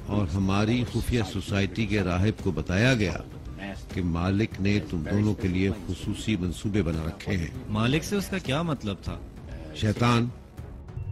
اور ہماری خفیہ سوسائٹی کے راہب کو بتایا گیا کہ مالک نے تم دونوں کے لیے خصوصی منصوبے بنا رکھے ہیں۔ مالک سے اس کا کیا مطلب تھا؟ شیطان۔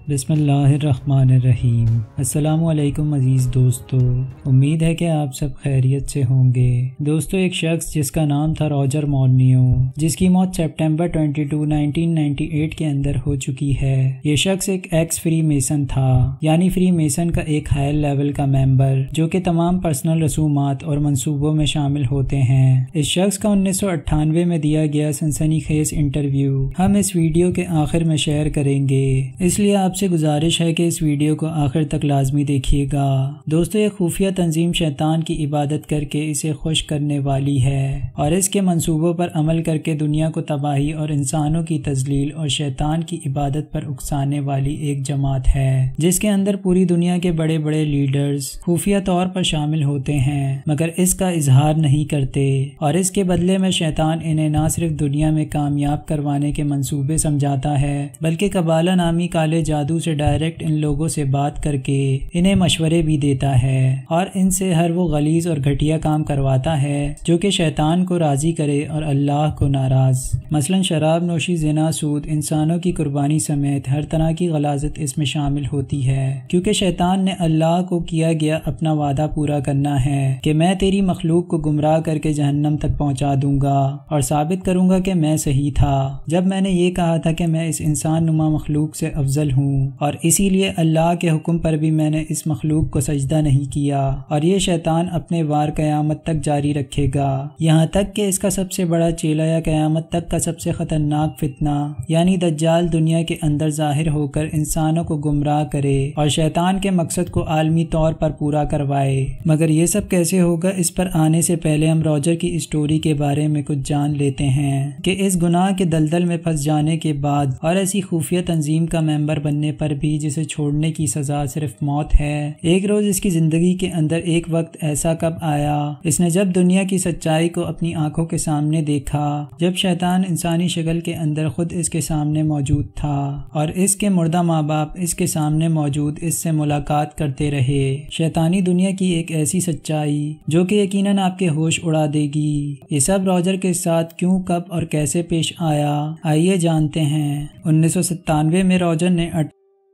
بسم اللہ الرحمن الرحیم۔ السلام علیکم عزیز دوستو، امید ہے کہ آپ سب خیریت سے ہوں گے۔ دوستو، ایک شخص جس کا نام تھا روجر مورنیو، جس کی موت سپٹمبر 22، 1998 کے اندر ہو چکی ہے۔ یہ شخص ایک ایکس فری میسن تھا، یعنی فری میسن کا ایک ہائی لیول کا ممبر جو کہ تمام پرسنل رسومات اور منصوبوں میں شامل ہوتے ہیں۔ اس شخص کا 1998 میں دیا گیا سنسنی خیز انٹرویو ہم اس ویڈیو کے آخر میں شیئر کریں گے، اس لیے آپ سے گزارش ہے کہ اس ویڈیو کو آخر تک لازمی دیکھیے گا۔ دوستو، یہ خفیہ تنظیم شیطان کی عبادت کر کے اسے خوش کرنے والی ہے اور اس کے منصوبوں پر عمل کر کے دنیا کو تباہی اور انسانوں کی تذلیل اور شیطان کی عبادت پر اکسانے والی ایک جماعت ہے، جس کے اندر پوری دنیا کے بڑے بڑے لیڈرز خفیہ طور پر شامل ہوتے ہیں مگر اس کا اظہار نہیں کرتے، اور اس کے بدلے میں شیطان انہیں نہ صرف دنیا میں کامیاب کروانے کے منصوبے سمجھاتا ہے بلکہ قبالہ نامی کالے جادو سے ڈائریکٹ ان لوگوں سے بات کر کے انہیں مشورے بھی دیتا ہے اور ان سے ہر وہ غلیظ اور گھٹیا کام کرواتا ہے جو کہ شیطان کو راضی کرے اور اللہ کو ناراض، مثلا شراب نوشی، زنا، سود، انسانوں کی قربانی سمیت ہر طرح کی غلاظت اس میں شامل ہوتی ہے، کیونکہ شیطان نے اللہ کو کیا گیا اپنا وعدہ پورا کرنا ہے کہ میں تیری مخلوق کو گمراہ کر کے جہنم تک پہنچا دوں گا اور ثابت کروں گا کہ میں صحیح تھا جب میں نے یہ کہا تھا کہ میں اس انسان نما مخلوق سے افضل ہوں، اور اسی لیے اللہ کے حکم پر بھی میں نے اس مخلوق کو سجدہ نہیں کیا، اور یہ شیطان اپنے وار قیامت تک جاری رکھے گا، یہاں تک کہ اس کا سب سے بڑا چیلا یا قیامت تک کا سب سے خطرناک فتنہ یعنی دجال دنیا کے اندر ظاہر ہو کر انسانوں کو گمراہ کرے اور شیطان کے مقصد کو عالمی طور پر پورا کروائے۔ مگر یہ سب کیسے ہوگا، اس پر آنے سے پہلے ہم روجر کی اسٹوری کے بارے میں کچھ جان لیتے ہیں کہ اس گناہ کے دلدل میں پھنس جانے کے بعد اور ایسی خفیہ تنظیم کا ممبر بننے پر بھی جسے چھوڑنے کی سزا صرف موت ہے، ایک روز اس کی زندگی کے اندر ایک وقت ایسا کب آیا اس نے جب دنیا کی سچائی کو اپنی آنکھوں کے سامنے دیکھا، جب شیطان انسانی شکل کے اندر خود اس کے سامنے موجود تھا اور اس کے مردہ ماں باپ اس کے سامنے موجود اس سے ملاقات کرتے رہے۔ شیطانی دنیا کی ایک ایسی سچائی جو کہ یقیناً آپ کے ہوش اڑا دے گی۔ یہ سب روجر کے ساتھ کیوں، کب اور کیسے پیش آیا، آئیے جانتے ہیں۔ 1997 میں روجر نے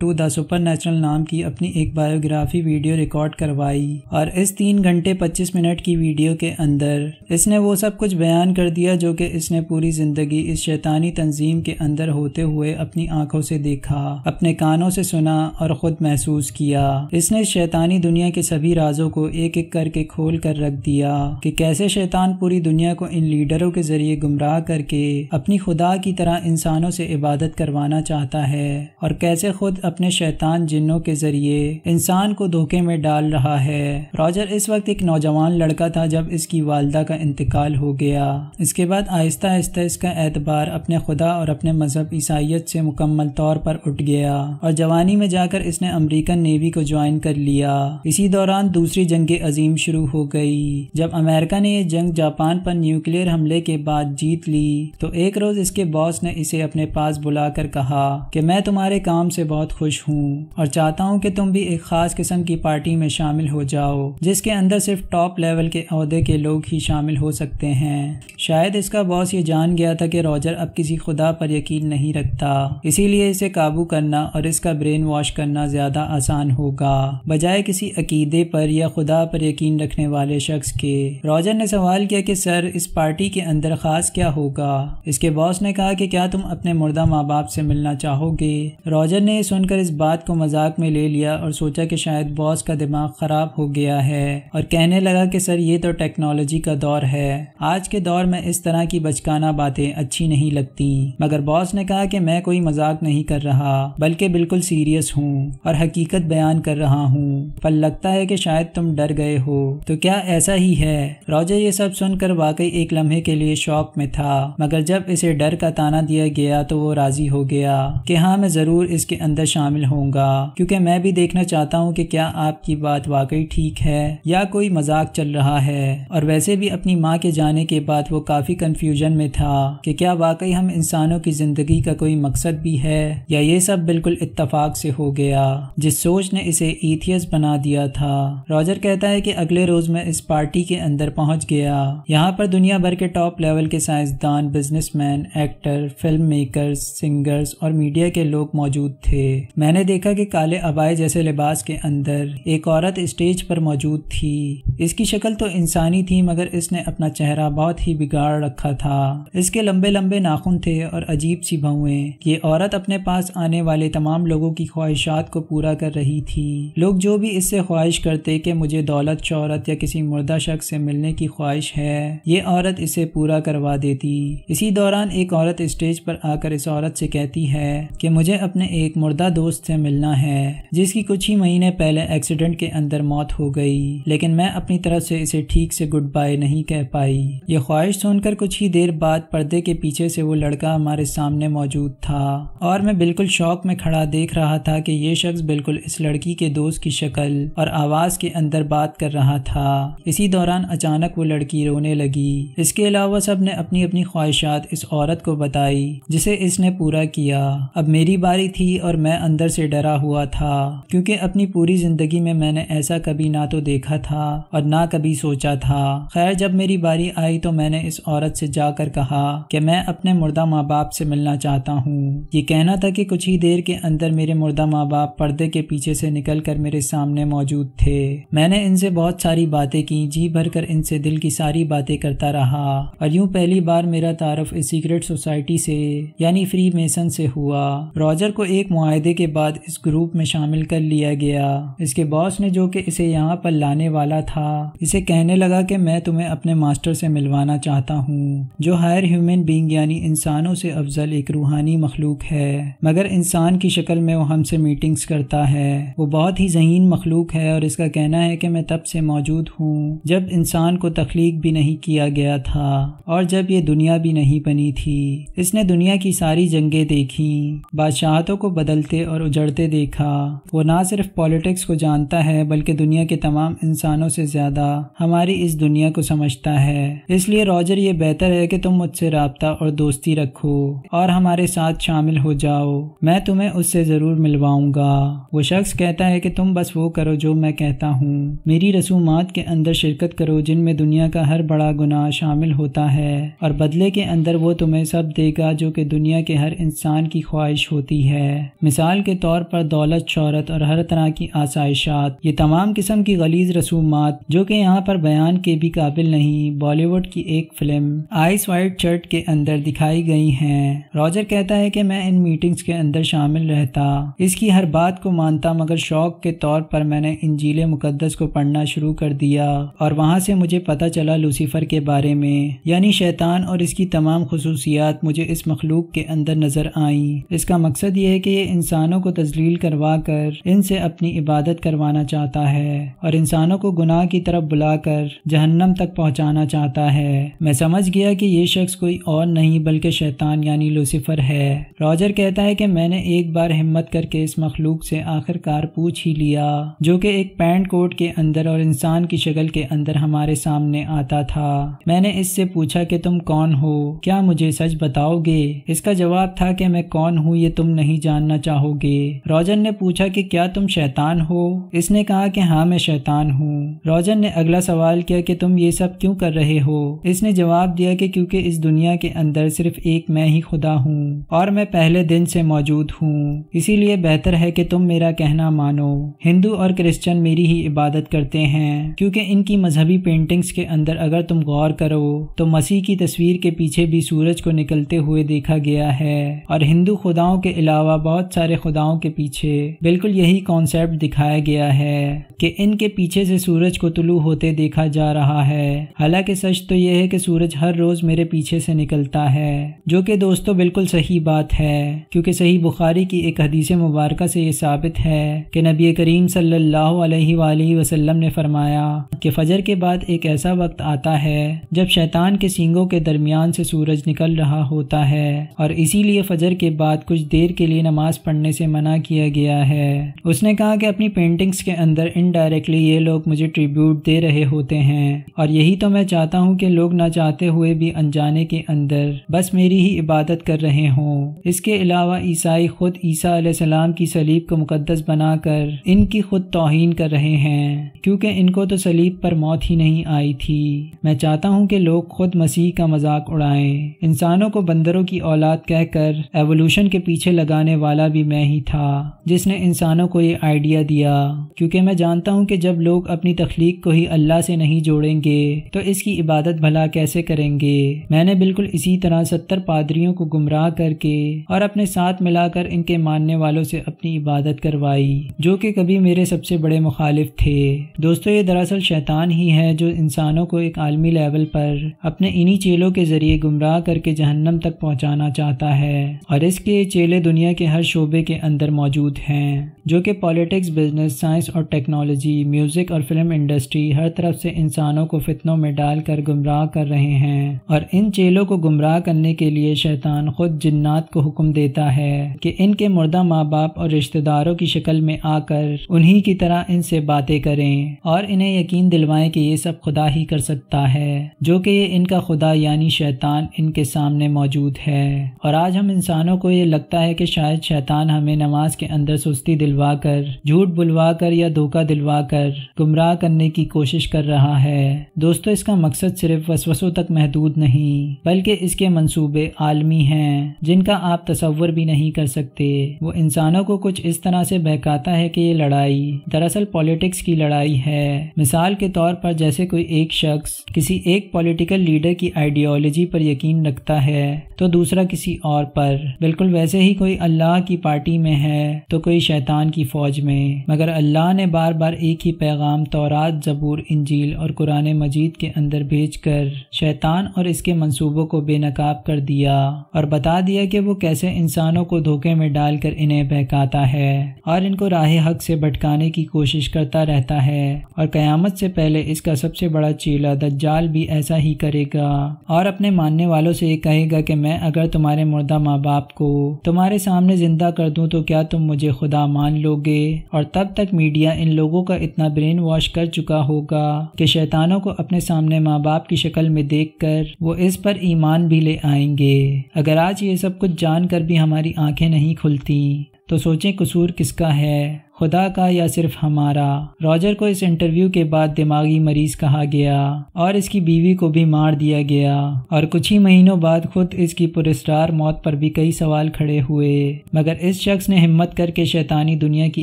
ٹو دا سپر نیچرل نام کی اپنی ایک بایوگرافی ویڈیو ریکارڈ کروائی اور اس 3 گھنٹے 25 منٹ کی ویڈیو کے اندر اس نے وہ سب کچھ بیان کر دیا جو کہ اس نے پوری زندگی اس شیطانی تنظیم کے اندر ہوتے ہوئے اپنی آنکھوں سے دیکھا، اپنے کانوں سے سنا اور خود محسوس کیا۔ اس نے شیطانی دنیا کے سبھی رازوں کو ایک ایک کر کے کھول کر رکھ دیا کہ کیسے شیطان پوری دنیا کو ان لیڈروں کے ذریعے گمراہ کر کے اپنی خدا کی طرح انسانوں سے عبادت کروانا چاہتا ہے، اور کیسے خود اپنے شیطان جنوں کے ذریعے انسان کو دھوکے میں ڈال رہا ہے۔ روجر اس وقت ایک نوجوان لڑکا تھا جب اس کی والدہ کا انتقال ہو گیا۔ اس کے بعد آہستہ آہستہ اس کا اعتبار اپنے خدا اور اپنے مذہب عیسائیت سے مکمل طور پر اٹھ گیا اور جوانی میں جا کر اس نے امریکن نیوی کو جوائن کر لیا۔ اسی دوران دوسری جنگ عظیم شروع ہو گئی۔ جب امریکہ نے یہ جنگ جاپان پر نیوکلیئر حملے کے بعد جیت لی تو ایک روز اس کے باس نے اسے اپنے پاس بلا کر کہا کہ میں تمہارے کام سے بہت خوش ہوں اور چاہتا ہوں کہ تم بھی ایک خاص قسم کی پارٹی میں شامل ہو جاؤ جس کے اندر صرف ٹاپ لیول کے عہدے کے لوگ ہی شامل ہو سکتے ہیں۔ شاید اس کا باس یہ جان گیا تھا کہ روجر اب کسی خدا پر یقین نہیں رکھتا، اسی لیے اسے قابو کرنا اور اس کا برین واش کرنا زیادہ آسان ہوگا بجائے کسی عقیدے پر یا خدا پر یقین رکھنے والے شخص کے۔ روجر نے سوال کیا کہ سر، اس پارٹی کے اندر خاص کیا ہوگا؟ اس کے باس نے کہا کہ کیا تم اپنے مردہ ماں باپ سے ملنا چاہو گے؟ روجر نے سن کر اس بات کو مذاق میں لے لیا اور سوچا کہ شاید باس کا دماغ خراب ہو گیا ہے اور کہنے لگا کہ سر، یہ تو ٹیکنالوجی کا دور ہے، آج کے دور میں اس طرح کی بچکانہ باتیں اچھی نہیں لگتی۔ مگر باس نے کہا کہ میں کوئی مذاق نہیں کر رہا بلکہ بالکل سیریس ہوں اور حقیقت بیان کر رہا ہوں، پر لگتا ہے کہ شاید تم ڈر گئے ہو، تو کیا ایسا ہی ہے؟ روجر یہ سب سن کر واقعی ایک لمحے کے لیے شوق میں تھا، مگر جب اسے ڈر کا تانا دیا گیا تو وہ راضی ہو گیا کہ ہاں، میں ضرور اس کے اندر شامل ہوں گا، کیونکہ میں بھی دیکھنا چاہتا ہوں کہ کیا آپ کی بات واقعی ٹھیک ہے یا کوئی مذاق چل رہا ہے۔ اور ویسے بھی اپنی ماں کے جانے کے بعد وہ کافی کنفیوژن میں تھا کہ کیا واقعی ہم انسانوں کی زندگی کا کوئی مقصد بھی ہے یا یہ سب بالکل اتفاق سے ہو گیا، جس سوچ نے اسے ایتھیسٹ بنا دیا تھا۔ راجر کہتا ہے کہ اگلے روز میں اس پارٹی کے اندر پہنچ گیا۔ یہاں پر دنیا بھر کے ٹاپ لیول کے سائنسدان، business man, actor, film makers, singers اور میڈیا کے لوگ موجود تھے۔ میں نے دیکھا کہ کالے عبائے جیسے لباس کے اندر ایک عورت اسٹیج پر موجود تھی۔ اس کی شکل تو انسانی تھی مگر اس نے اپنا چہرہ بہت ہی بگاڑ رکھا تھا۔ اس کے لمبے لمبے ناخن تھے اور عجیب سی بھویں۔ یہ عورت اپنے پاس آنے والے تمام لوگوں کی خواہشات کو پورا کر رہی تھی۔ لوگ جو بھی اس سے خواہش کرتے کہ مجھے دولت، شہرت یا کسی مردہ شخص سے ملنے کی خواہش ہے، یہ عورت اسے پورا کروا دیتی۔ اسی دوران ایک عورت اسٹیج پر آ کر اس عورت سے کہتی ہے کہ مجھے اپنے ایک مردہ دوست سے ملنا ہے جس کی کچھ ہی مہینے پہلے ایکسیڈنٹ کے اندر موت ہو گئی، لیکن میں اپنی طرف سے اسے ٹھیک سے گڈ بائی نہیں کہہ پائی۔ یہ خواہش سن کر کچھ ہی دیر بعد پردے کے پیچھے سے وہ لڑکا ہمارے سامنے موجود تھا اور میں بالکل شوق میں کھڑا دیکھ رہا تھا کہ یہ شخص بالکل اس لڑکی کے دوست کی شکل اور آواز کے اندر بات کر رہا تھا۔ اسی دوران اچانک وہ لڑکی رونے لگی۔ اس کے علاوہ سب نے اپنی اپنی خواہشات اس عورت کو بتائی جسے اس نے پورا کیا۔ اب میری باری تھی اور میں اندر سے ڈرا ہوا تھا کیونکہ اپنی پوری زندگی میں میں نے ایسا کبھی نہ تو دیکھا تھا اور نہ کبھی سوچا تھا۔ خیر جب میری باری آئی تو میں نے اس عورت سے جا کر کہا کہ میں اپنے مردہ ماں باپ سے ملنا چاہتا ہوں۔ یہ کہنا تھا کہ کچھ ہی دیر کے اندر میرے مردہ ماں باپ پردے کے پیچھے سے نکل کر میرے سامنے موجود تھے۔ میں نے ان سے بہت ساری باتیں کی، جی بھر کر ان سے دل کی ساری باتیں کرتا رہا اور یوں پہلی بار میرا تعارف اس سیکرٹ سوسائٹی سے یعنی فری میسن سے ہوا۔ راجر کو ایک معاہدے کے بعد اس گروپ میں شامل کر لیا گیا۔ اس کے باس نے جو کہ اسے یہاں پر لانے والا تھا اسے کہنے لگا کہ میں تمہیں اپنے ماسٹر سے ملوانا چاہتا ہوں جو ہائر ہیومن بینگ یعنی انسانوں سے افضل ایک روحانی مخلوق ہے، مگر انسان کی شکل میں وہ ہم سے میٹنگز کرتا ہے۔ وہ بہت ہی ذہین مخلوق ہے اور اس کا کہنا ہے کہ میں تب سے موجود ہوں جب انسان کو تخلیق بھی نہیں کیا گیا تھا اور جب یہ دنیا بھی نہیں بنی تھی۔ اس نے دنیا کی ساری جنگیں دیکھیں، بادشاہتوں کو بدلتے اور اجڑتے دیکھا۔ وہ نہ صرف پالیٹکس کو جانتا ہے بلکہ دنیا کے تمام انسانوں سے زیادہ ہماری اس دنیا کو سمجھتا ہے۔ اس لیے راجر یہ بہتر ہے کہ تم مجھ سے رابطہ اور دوستی رکھو اور ہمارے ساتھ شامل ہو جاؤ، میں تمہیں اس سے ضرور ملواؤں گا۔ وہ شخص کہتا ہے کہ تم بس وہ کرو جو میں کہتا ہوں، میری رسومات کے اندر شرکت کرو جن میں دنیا کا ہر بڑا گناہ شامل ہوتا ہے اور بدلے کے اندر وہ تمہیں سب دے گا جو کہ دنیا کے ہر انسان کی خواہش ہوتی ہے، مثال کے طور پر دولت، شہرت اور ہر طرح کی آسائشات۔ یہ تمام قسم کی غلیظ رسومات جو کہ یہاں پر بیان کے بھی قابل نہیں بالی ووڈ کی ایک فلم آئس وائٹ شرٹ کے اندر دکھائی گئی ہیں۔ راجر کہتا ہے کہ میں ان میٹنگز کے اندر شامل رہتا، اس کی ہر بات کو مانتا، مگر شوق کے طور پر میں نے انجیل مقدس کو پڑھنا شروع کر دیا اور وہاں سے مجھے پتہ چلا لوسیفر کے بارے میں، یعنی شیطان، اور اس کی تمام خصوصیات مجھے اس مخلوق کے اندر نظر آئیں۔ اس کا مقصد یہ ہے کہ یہ انسانوں کو تذلیل کروا کر ان سے اپنی عبادت کروانا چاہتا ہے اور انسانوں کو گناہ کی طرف بلا کر جہنم تک پہنچانا چاہتا ہے۔ میں سمجھ گیا کہ یہ شخص کوئی اور نہیں بلکہ شیطان یعنی لوسیفر ہے۔ راجر کہتا ہے کہ میں نے ایک بار ہمت کر کے اس مخلوق سے آخر کار پوچھ ہی لیا جو کہ ایک پینٹ کوٹ کے اندر اور انسان کی شکل کے اندر ہمارے سامنے آتا تھا۔ میں نے اس سے پوچھا کہ تم کون ہو، کیا مجھے سچ بتاؤ گے؟ اس کا جواب تھا کہ میں کون ہوں یہ تم نہیں جاننا چاہو گے۔ راجر نے پوچھا کہ کیا تم شیطان ہو؟ اس نے کہا کہ ہاں میں شیطان ہوں۔ راجر نے اگلا سوال کیا کہ تم یہ سب کیوں کر رہے ہو؟ اس نے جواب دیا کہ کیونکہ اس دنیا کے اندر صرف ایک میں ہی خدا ہوں اور میں پہلے دن سے موجود ہوں، اسی لیے بہتر ہے کہ تم میرا کہنا مانو۔ ہندو اور کرسچن میری ہی عبادت کرتے ہیں کیونکہ ان کی مذہبی پینٹنگز کے اندر اگر تم غور کرو تو مسیح کی تصویر کے پیچھے بھی سورج کو نکلتے ہوئے دیکھا گیا ہے، اور ہندو خداؤں کے علاوہ بہت سارے خداؤں کے پیچھے بالکل یہی کانسیپٹ دکھایا گیا ہے کہ ان کے پیچھے سے سورج کو طلوع ہوتے دیکھا جا رہا ہے۔ حالانکہ سچ تو یہ ہے کہ سورج ہر روز میرے پیچھے سے نکلتا ہے، جو کہ دوستو بالکل صحیح بات ہے، کیونکہ صحیح بخاری کی ایک حدیث مبارکہ سے یہ ثابت ہے کہ نبی کریم صلی اللہ علیہ وآلہ وسلم نے فرمایا کہ فجر کے بعد ایک ایسا وقت آتا ہے جب شیطان کے سینگوں کے درمیان سے سورج نکل رہا ہوتا ہے، اور اسی لیے فجر کے بعد کچھ دیر کے لیے نماز پڑھنے کرنے سے منع کیا گیا ہے۔ اس نے کہا کہ اپنی پینٹنگز کے اندر انڈائریکٹلی یہ لوگ مجھے ٹریبیوٹ دے رہے ہوتے ہیں، اور یہی تو میں چاہتا ہوں کہ لوگ نہ چاہتے ہوئے بھی انجانے کے اندر بس میری ہی عبادت کر رہے ہوں۔ اس کے علاوہ عیسائی خود عیسیٰ علیہ السلام کی صلیب کو مقدس بنا کر ان کی خود توہین کر رہے ہیں، کیونکہ ان کو تو صلیب پر موت ہی نہیں آئی تھی۔ میں چاہتا ہوں کہ لوگ خود مسیح کا مذاق اڑائیں۔ انسانوں کو بندروں کی اولاد کہہ کر ایوولوشن کے پیچھے لگانے والا بھی میں ہی تھا جس نے انسانوں کو یہ آئیڈیا دیا، کیونکہ میں جانتا ہوں کہ جب لوگ اپنی تخلیق کو ہی اللہ سے نہیں جوڑیں گے تو اس کی عبادت بھلا کیسے کریں گے۔ میں نے بالکل اسی طرح 70 پادریوں کو گمراہ کر کے اور اپنے ساتھ ملا کر ان کے ماننے والوں سے اپنی عبادت کروائی، جو کہ کبھی میرے سب سے بڑے مخالف تھے۔ دوستو، یہ دراصل شیطان ہی ہے جو انسانوں کو ایک عالمی لیول پر اپنے انہی چیلوں کے ذریعے گمراہ کر کے جہنم تک پہنچانا چاہتا ہے، اور اس کے چیلے دنیا کے ہر شعبے کے اندر موجود ہیں، جو کہ پالیٹکس، بزنس، سائنس اور ٹیکنالوجی، میوزک اور فلم انڈسٹری، ہر طرف سے انسانوں کو فتنوں میں ڈال کر گمراہ کر رہے ہیں۔ اور ان چیلوں کو گمراہ کرنے کے لیے شیطان خود جنات کو حکم دیتا ہے کہ ان کے مردہ ماں باپ اور رشتہ داروں کی شکل میں آ کر انہی کی طرح ان سے باتیں کریں اور انہیں یقین دلوائیں کہ یہ سب خدا ہی کر سکتا ہے، جو کہ یہ ان کا خدا یعنی شیطان ان کے سامنے موجود ہے۔ اور آج ہم انسانوں کو یہ لگتا ہے کہ شاید شیطان ہمیں نماز کے اندر سستی دلوا کر، جھوٹ بلوا کر یا دھوکہ دلوا کر گمراہ کرنے کی کوشش کر رہا ہے۔ دوستو، اس کا مقصد صرف وسوسوں تک محدود نہیں، بلکہ اس کے منصوبے عالمی ہیں جن کا آپ تصور بھی نہیں کر سکتے۔ وہ انسانوں کو کچھ اس طرح سے بہکاتا ہے کہ یہ لڑائی دراصل پولیٹکس کی لڑائی ہے۔ مثال کے طور پر جیسے کوئی ایک شخص کسی ایک پولیٹیکل لیڈر کی آئیڈیالوجی پر یقین رکھتا ہے تو دوسرا کسی اور پر، بالکل ویسے ہی کوئی اللہ کی پارٹی میں ہے تو کوئی شیطان کی فوج میں، مگر اللہ نے بار بار ایک ہی پیغام تورات، زبور، انجیل اور قرآن مجید کے اندر بھیج کر شیطان اور اس کے منصوبوں کو بے نقاب کر دیا اور بتا دیا کہ وہ کیسے انسانوں کو دھوکے میں ڈال کر انہیں بہکاتا ہے اور ان کو راہ حق سے بھٹکانے کی کوشش کرتا رہتا ہے، اور قیامت سے پہلے اس کا سب سے بڑا چیلا دجال بھی ایسا ہی کرے گا اور اپنے ماننے والوں سے یہ کہے گا کہ میں اگر تمہارے مردہ ماں باپ کو تمہارے سامنے زندہ کر دوں تو کیا تم مجھے خدا مان لو گے؟ اور تب تک میڈیا ان لوگوں کا اتنا برین واش کر چکا ہوگا کہ شیطانوں کو اپنے سامنے ماں باپ کی شکل میں دیکھ کر وہ اس پر ایمان بھی لے آئیں گے۔ اگر آج یہ سب کچھ جان کر بھی ہماری آنکھیں نہیں کھلتی تو سوچیں قصور کس کا ہے، خدا کا یا صرف ہمارا؟ راجر کو اس انٹرویو کے بعد دماغی مریض کہا گیا اور اس کی بیوی کو بھی مار دیا گیا، اور کچھ ہی مہینوں بعد خود اس کی پراسرار موت پر بھی کئی سوال کھڑے ہوئے، مگر اس شخص نے ہمت کر کے شیطانی دنیا کی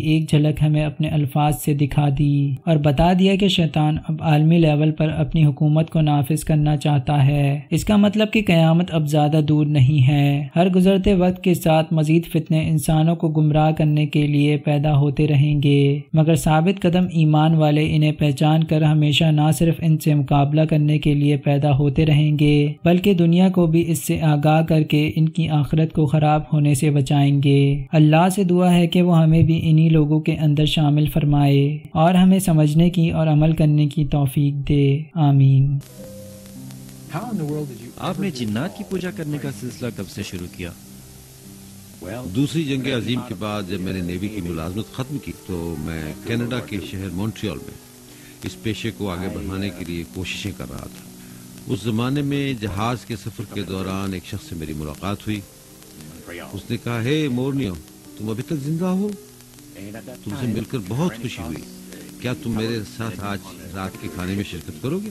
ایک جھلک ہمیں اپنے الفاظ سے دکھا دی اور بتا دیا کہ شیطان اب عالمی لیول پر اپنی حکومت کو نافذ کرنا چاہتا ہے۔ اس کا مطلب کہ قیامت اب زیادہ دور نہیں ہے۔ ہر گزرتے وقت کے ساتھ مزید فتنے انسانوں کو گمراہ کرنے کے لیے پیدا ہوتے رہیں گے، مگر ثابت قدم ایمان والے انہیں پہچان کر ہمیشہ نہ صرف ان سے مقابلہ کرنے کے لیے پیدا ہوتے رہیں گے بلکہ دنیا کو بھی اس سے آگاہ کر کے ان کی آخرت کو خراب ہونے سے بچائیں گے۔ اللہ سے دعا ہے کہ وہ ہمیں بھی انہی لوگوں کے اندر شامل فرمائے اور ہمیں سمجھنے کی اور عمل کرنے کی توفیق دے، آمین۔ آپ نے جنات کی پوجا کرنے کا سلسلہ کب سے شروع کیا؟ دوسری جنگ عظیم کے بعد جب میں نے نیوی کی ملازمت ختم کی تو میں کینیڈا کے شہر مونٹریال میں اس پیشے کو آگے بڑھانے کے لیے کوششیں کر رہا تھا۔ اس زمانے میں جہاز کے سفر کے دوران ایک شخص سے میری ملاقات ہوئی۔ اس نے کہا، ہے مورنیو، تم ابھی تک زندہ ہو؟ تم سے مل کر بہت خوشی ہوئی، کیا تم میرے ساتھ آج رات کے کھانے میں شرکت کرو گے؟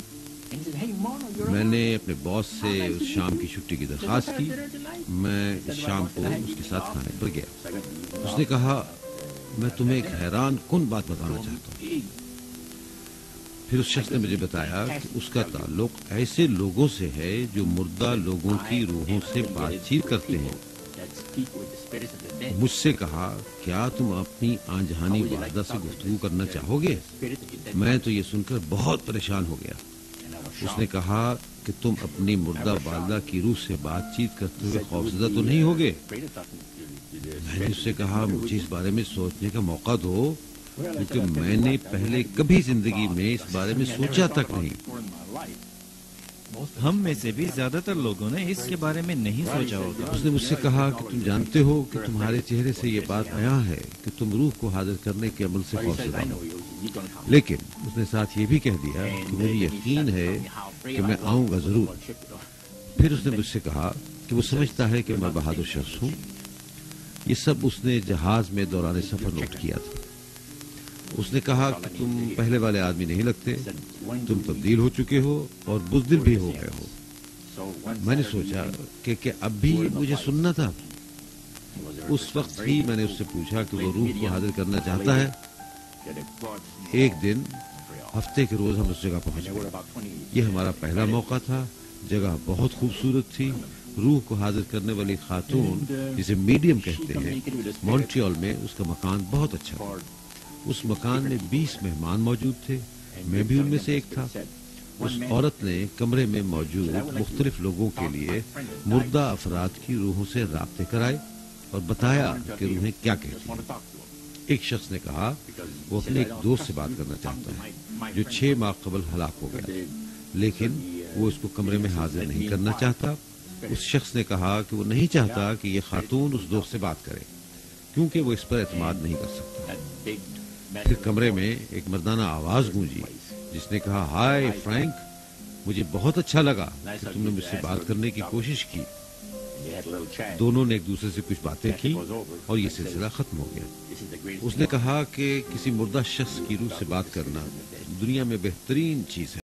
میں نے اپنے باس سے اس شام کی چھٹی کی درخواست کی۔ میں شام کو اس کے ساتھ کھانے پر گیا۔ اس نے کہا، میں تمہیں ایک حیران کن بات بتانا چاہتا ہوں۔ پھر اس شخص نے مجھے بتایا کہ اس کا تعلق ایسے لوگوں سے ہے جو مردہ لوگوں کی روحوں سے بات چیت کرتے ہیں۔ مجھ سے کہا، کیا تم اپنی آن جہانی والدہ سے گفتگو کرنا چاہو گے؟ میں تو یہ سن کر بہت پریشان ہو گیا۔ اس نے کہا کہ تم اپنی مردہ والدہ کی روح سے بات چیت کرتے ہوئے خوفزدہ تو نہیں ہوگے؟ میں نے اس سے کہا، مجھے اس بارے میں سوچنے کا موقع دو، کیونکہ میں نے پہلے کبھی زندگی میں اس بارے میں سوچا تک نہیں۔ ہم میں سے بھی زیادہ تر لوگوں نے اس کے بارے میں نہیں سوچا ہوگا۔ اس نے مجھ سے کہا کہ تم جانتے ہو کہ تمہارے چہرے سے یہ بات بیان ہے کہ تم روح کو حاضر کرنے کے عمل سے فوقدہ ہو، لیکن اس نے ساتھ یہ بھی کہہ دیا کہ مجھے یقین ہے کہ میں آؤں گا ضرور۔ پھر اس نے مجھ سے کہا کہ وہ سمجھتا ہے کہ میں بہادر شخص ہوں۔ یہ سب اس نے جہاز میں دوران سفر نوٹ کیا تھا۔ اس نے کہا کہ تم پہلے والے آدمی نہیں لگتے، تم تبدیل ہو چکے ہو اور بزدل بھی ہو گئے ہو۔ میں نے سوچا کہ کیا اب بھی مجھے سننا تھا؟ اس وقت ہی میں نے اس سے پوچھا کہ وہ روح کو حاضر کرنا چاہتا ہے۔ ایک دن ہفتے کے روز ہم اس جگہ پہنچ گئے۔ یہ ہمارا پہلا موقع تھا۔ جگہ بہت خوبصورت تھی۔ روح کو حاضر کرنے والی خاتون جسے میڈیم کہتے ہیں، مونٹریال میں اس کا مکان بہت اچھا تھا۔ اس مکان میں 20 مہمان موجود تھے، میں بھی ان میں سے ایک تھا۔ اس عورت نے کمرے میں موجود مختلف لوگوں کے لیے مردہ افراد کی روحوں سے رابطے کرائے اور بتایا کہ روحیں کیا کہتی ہیں۔ ایک شخص نے کہا وہ اپنے ایک دوست سے بات کرنا چاہتا ہے جو 6 ماہ قبل ہلاک ہو گیا، لیکن وہ اس کو کمرے میں حاضر نہیں کرنا چاہتا۔ اس شخص نے کہا کہ وہ نہیں چاہتا کہ یہ خاتون اس دوست سے بات کرے کیونکہ وہ اس پر اعتماد نہیں کر سکتا۔ پھر کمرے میں ایک مردانہ آواز گونجی جس نے کہا، ہائے فرینک، مجھے بہت اچھا لگا کہ تم نے مجھ سے بات کرنے کی کوشش کی۔ دونوں نے ایک دوسرے سے کچھ باتیں کی اور یہ سلسلہ ختم ہو گیا۔ اس نے کہا کہ کسی مردہ شخص کی روح سے بات کرنا دنیا میں بہترین چیز ہے۔